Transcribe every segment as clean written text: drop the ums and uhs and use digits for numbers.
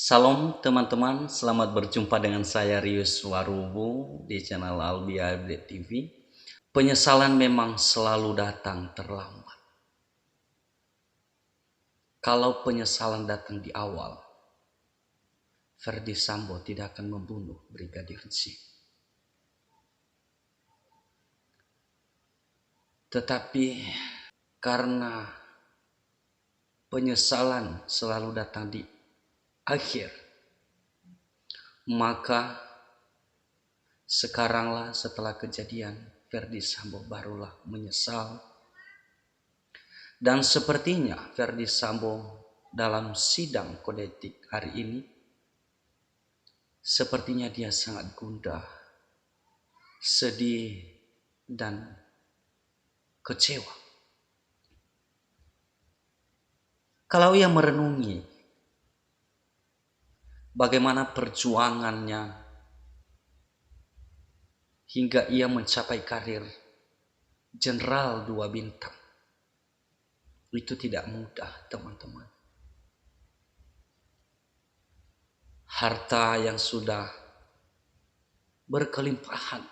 Salam teman-teman, selamat berjumpa dengan saya Rius Warubu di channel Albia Update TV. Penyesalan memang selalu datang terlambat. Kalau penyesalan datang di awal, Ferdy Sambo tidak akan membunuh Brigadir J. Tetapi karena penyesalan selalu datang di akhir, maka sekaranglah setelah kejadian Ferdy Sambo barulah menyesal. Dan sepertinya Ferdy Sambo dalam sidang kode etik hari ini, sepertinya dia sangat gundah, sedih, dan kecewa. Kalau ia merenungi bagaimana perjuangannya hingga ia mencapai karir jenderal 2 bintang, itu tidak mudah, teman-teman. Harta yang sudah berkelimpahan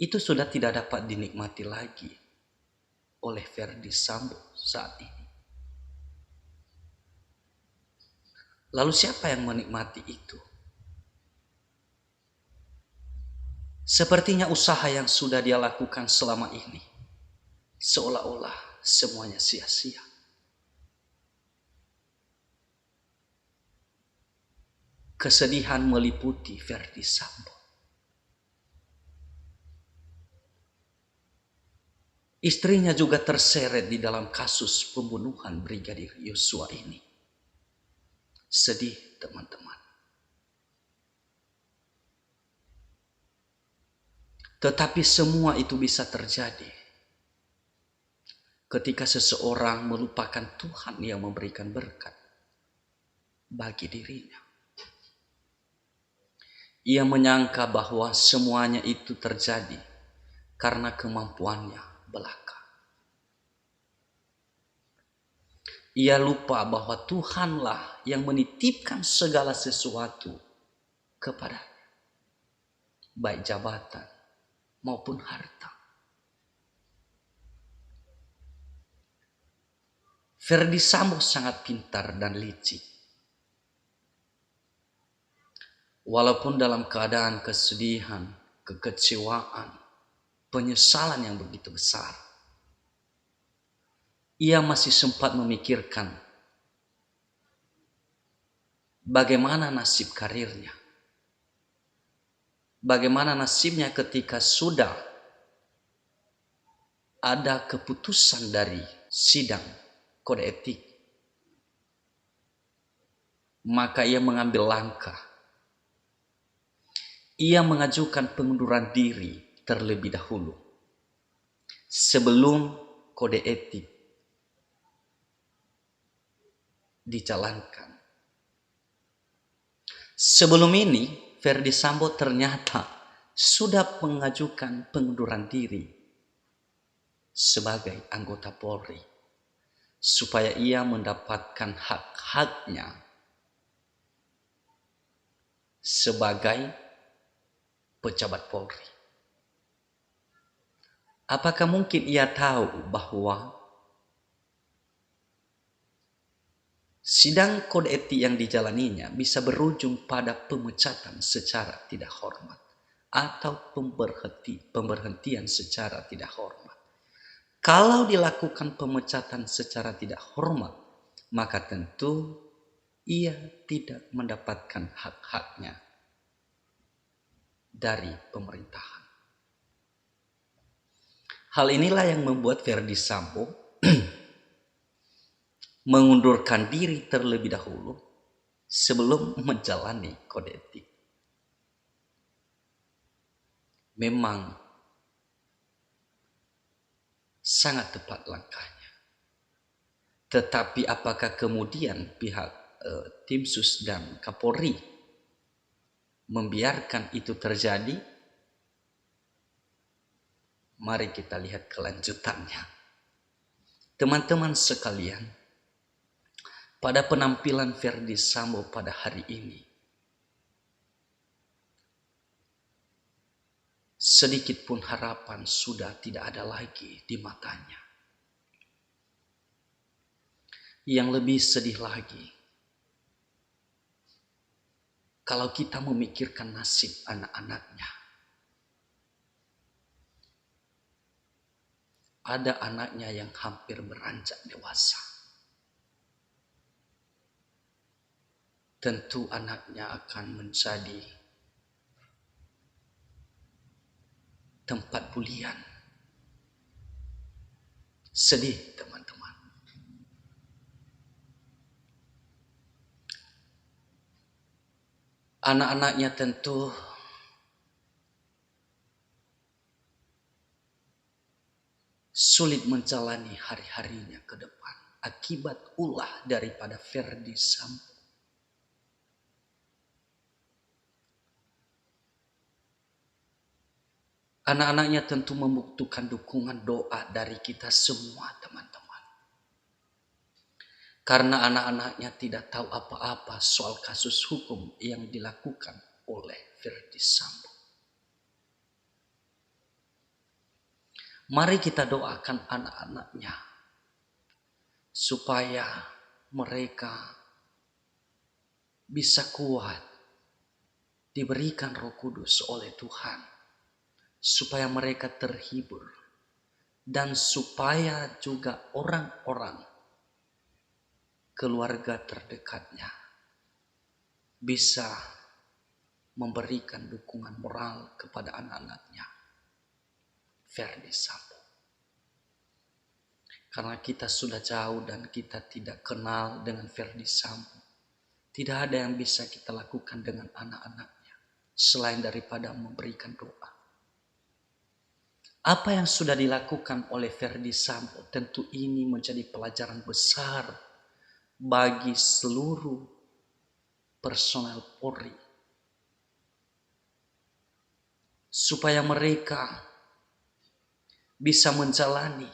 itu sudah tidak dapat dinikmati lagi oleh Ferdy Sambo saat ini. Lalu siapa yang menikmati itu? Sepertinya usaha yang sudah dia lakukan selama ini seolah-olah semuanya sia-sia. Kesedihan meliputi Ferdy Sambo. Istrinya juga terseret di dalam kasus pembunuhan Brigadir Yosua ini. Sedih, teman-teman. Tetapi semua itu bisa terjadi ketika seseorang melupakan Tuhan yang memberikan berkat bagi dirinya. Ia menyangka bahwa semuanya itu terjadi karena kemampuannya belaka. Ia lupa bahwa Tuhanlah yang menitipkan segala sesuatu kepadanya, baik jabatan maupun harta. Ferdy Sambo sangat pintar dan licik. Walaupun dalam keadaan kesedihan, kekecewaan, penyesalan yang begitu besar, ia masih sempat memikirkan bagaimana nasib karirnya. Bagaimana nasibnya ketika sudah ada keputusan dari sidang kode etik. Maka ia mengambil langkah. Ia mengajukan pengunduran diri terlebih dahulu sebelum kode etik dijalankan. Sebelum ini, Ferdy Sambo ternyata sudah mengajukan pengunduran diri sebagai anggota Polri supaya ia mendapatkan hak-haknya sebagai pejabat Polri. Apakah mungkin ia tahu bahwa sidang kode etik yang dijalaninya bisa berujung pada pemecatan secara tidak hormat atau pemberhentian secara tidak hormat. Kalau dilakukan pemecatan secara tidak hormat, maka tentu ia tidak mendapatkan hak-haknya dari pemerintahan. Hal inilah yang membuat Ferdy Sambo mengundurkan diri terlebih dahulu sebelum menjalani kode etik. Memang sangat tepat langkahnya. Tetapi apakah kemudian pihak tim sus dan Kapolri membiarkan itu terjadi? Mari kita lihat kelanjutannya. Teman-teman sekalian, pada penampilan Ferdy Sambo pada hari ini, sedikit pun harapan sudah tidak ada lagi di matanya. Yang lebih sedih lagi, kalau kita memikirkan nasib anak-anaknya. Ada anaknya yang hampir beranjak dewasa. Tentu anaknya akan menjadi tempat bulian. Sedih, teman-teman. Anak-anaknya tentu sulit menjalani hari-harinya ke depan akibat ulah daripada Ferdy Sambo. Anak-anaknya tentu membutuhkan dukungan doa dari kita semua, teman-teman. Karena anak-anaknya tidak tahu apa-apa soal kasus hukum yang dilakukan oleh Ferdy Sambo. Mari kita doakan anak-anaknya supaya mereka bisa kuat, diberikan Roh Kudus oleh Tuhan, supaya mereka terhibur, dan supaya juga orang-orang keluarga terdekatnya bisa memberikan dukungan moral kepada anak-anaknya Ferdy Sambo. Karena kita sudah jauh dan kita tidak kenal dengan Ferdy Sambo, tidak ada yang bisa kita lakukan dengan anak-anaknya selain daripada memberikan doa. Apa yang sudah dilakukan oleh Ferdy Sambo tentu ini menjadi pelajaran besar bagi seluruh personel Polri, supaya mereka bisa menjalani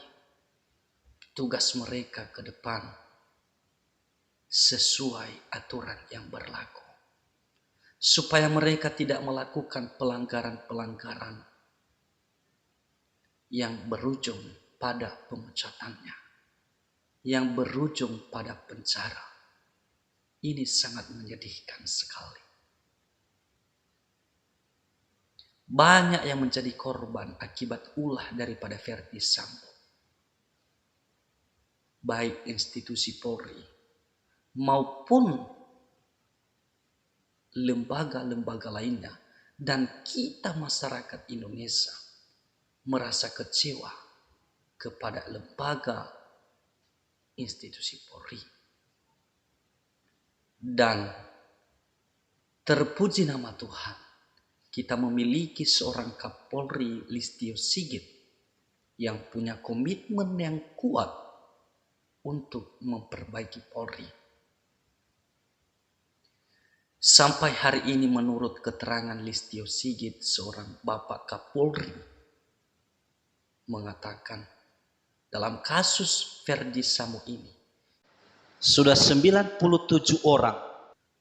tugas mereka ke depan sesuai aturan yang berlaku, supaya mereka tidak melakukan pelanggaran-pelanggaran yang berujung pada pemecatannya, yang berujung pada penjara. Ini sangat menyedihkan sekali. Banyak yang menjadi korban akibat ulah daripada Ferdy Sambo. Baik institusi Polri maupun lembaga-lembaga lainnya, dan kita masyarakat Indonesia merasa kecewa kepada lembaga institusi Polri. Dan terpuji nama Tuhan, kita memiliki seorang Kapolri Listio Sigit yang punya komitmen yang kuat untuk memperbaiki Polri. Sampai hari ini menurut keterangan Listio Sigit, seorang Bapak Kapolri, mengatakan dalam kasus Ferdy Sambo ini sudah 97 orang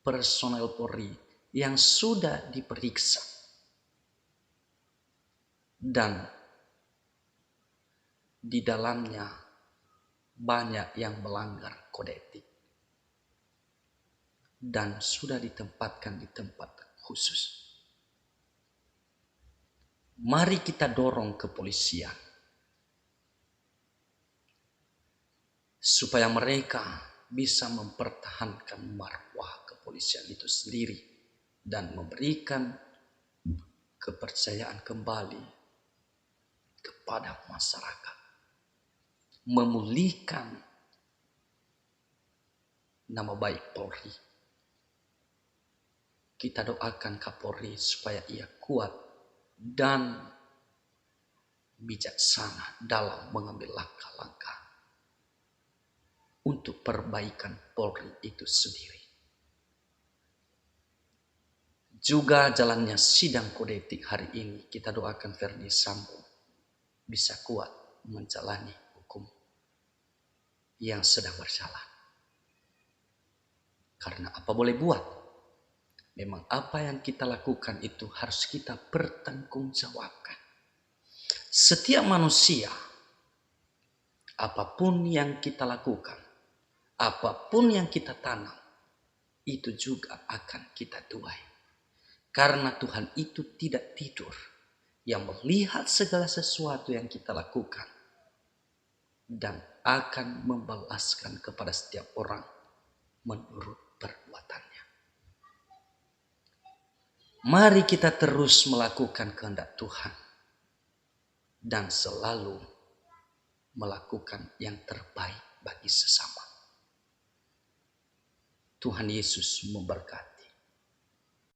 personel Polri yang sudah diperiksa, dan di dalamnya banyak yang melanggar kode etik dan sudah ditempatkan di tempat khusus. Mari kita dorong kepolisian supaya mereka bisa mempertahankan marwah kepolisian itu sendiri dan memberikan kepercayaan kembali kepada masyarakat, memulihkan nama baik Polri. Kita doakan Kapolri supaya ia kuat dan bijaksana dalam mengambil langkah-langkah untuk perbaikan Polri itu sendiri. Juga jalannya sidang kode etik hari ini, kita doakan Ferdy Sambo bisa kuat menjalani hukum yang sedang berjalan. Karena apa boleh buat? Memang apa yang kita lakukan itu harus kita pertanggungjawabkan. Setiap manusia, apapun yang kita lakukan, apapun yang kita tanam, itu juga akan kita tuai. Karena Tuhan itu tidak tidur, yang melihat segala sesuatu yang kita lakukan dan akan membalaskan kepada setiap orang menurut perbuatannya. Mari kita terus melakukan kehendak Tuhan dan selalu melakukan yang terbaik bagi sesama. Tuhan Yesus memberkati.